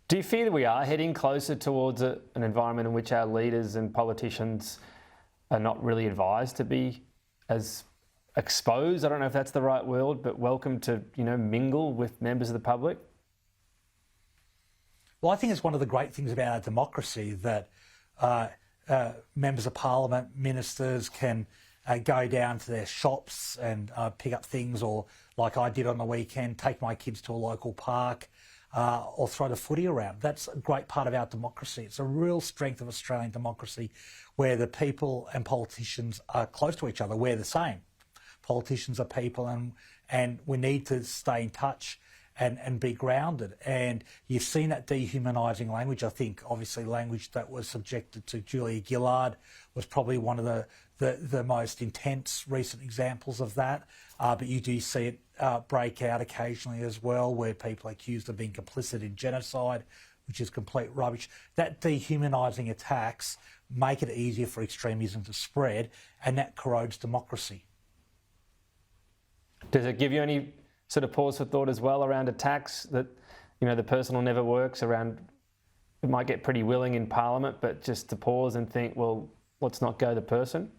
Do you fear that we are heading closer towards an environment in which our leaders and politicians are not really advised to be as exposed? I don't know if that's the right word, but welcome to, mingle with members of the public? Well, I think it's one of the great things about our democracy that members of parliament, ministers can go down to their shops and pick up things, or like I did on the weekend, take my kids to a local park or throw the footy around. That's a great part of our democracy. It's a real strength of Australian democracy where the people and politicians are close to each other. We're the same. Politicians are people, and we need to stay in touch and be grounded. And you've seen that dehumanising language. I think, obviously, language that was subjected to Julia Gillard was probably one of the most intense recent examples of that. But you do see it break out occasionally as well, where people are accused of being complicit in genocide, which is complete rubbish. That dehumanising attacks make it easier for extremism to spread, and that corrodes democracy. Does it give you any sort of pause for thought as well around attacks that, the personal never works around? It might get pretty willing in Parliament, but just to pause and think, well, let's not go the person?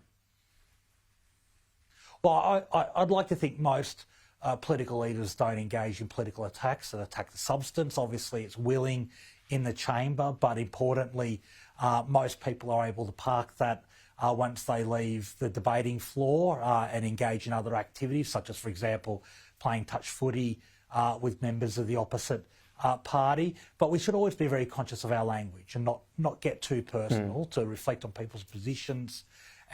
Well, I'd like to think most political leaders don't engage in political attacks that attack the substance. Obviously, it's willing in the chamber, but importantly, most people are able to park that once they leave the debating floor and engage in other activities, such as, for example, playing touch footy with members of the opposite party. But we should always be very conscious of our language and not get too personal, to reflect on people's positions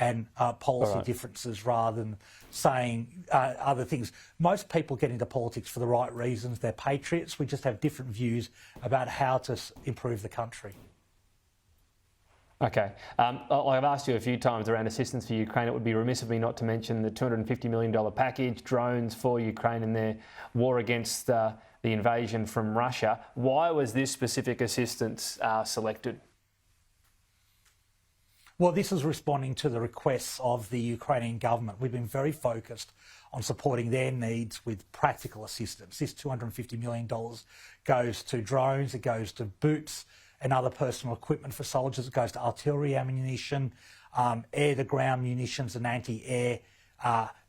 and policy differences rather than saying other things. Most people get into politics for the right reasons. They're patriots. We just have different views about how to improve the country. Okay. I've asked you a few times around assistance for Ukraine. It would be remiss of me not to mention the $250 million package, drones for Ukraine in their war against the invasion from Russia. Why was this specific assistance selected? Well, this is responding to the requests of the Ukrainian government. We've been very focused on supporting their needs with practical assistance. This $250 million goes to drones, it goes to boots and other personal equipment for soldiers. It goes to artillery ammunition, air-to-ground munitions and anti-air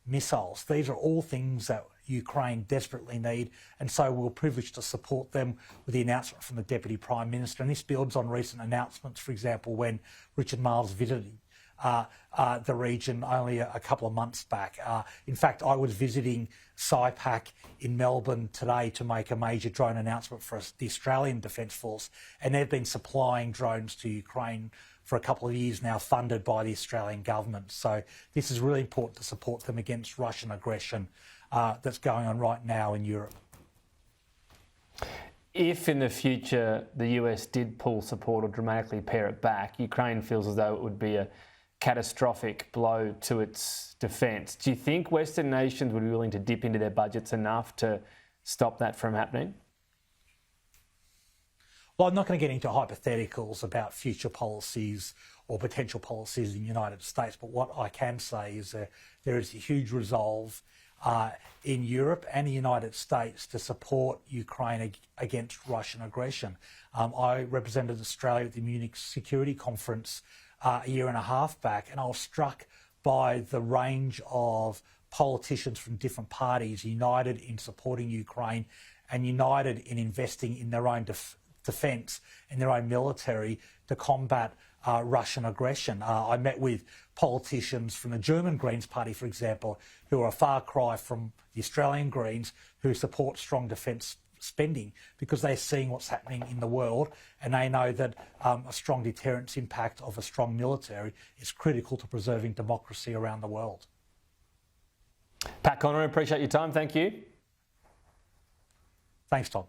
missiles. These are all things that Ukraine desperately need, and so we're privileged to support them with the announcement from the Deputy Prime Minister. And this builds on recent announcements, for example, when Richard Marles visited the region only a couple of months back. In fact, I was visiting SIPAC in Melbourne today to make a major drone announcement for the Australian Defence Force, and they've been supplying drones to Ukraine for a couple of years now, funded by the Australian government. So this is really important to support them against Russian aggression that's going on right now in Europe. If in the future the US did pull support or dramatically pare it back, Ukraine feels as though it would be a catastrophic blow to its defence. Do you think Western nations would be willing to dip into their budgets enough to stop that from happening? Well, I'm not going to get into hypotheticals about future policies or potential policies in the United States, but what I can say is that there is a huge resolve in Europe and the United States to support Ukraine against Russian aggression. I represented Australia at the Munich Security Conference a year and a half back, and I was struck by the range of politicians from different parties united in supporting Ukraine and united in investing in their own defence and their own military to combat Russian aggression. I met with politicians from the German Greens Party, for example, who are a far cry from the Australian Greens, who support strong defence spending because they're seeing what's happening in the world, and they know that a strong deterrence impact of a strong military is critical to preserving democracy around the world. Pat Conroy, appreciate your time. Thank you. Thanks, Tom.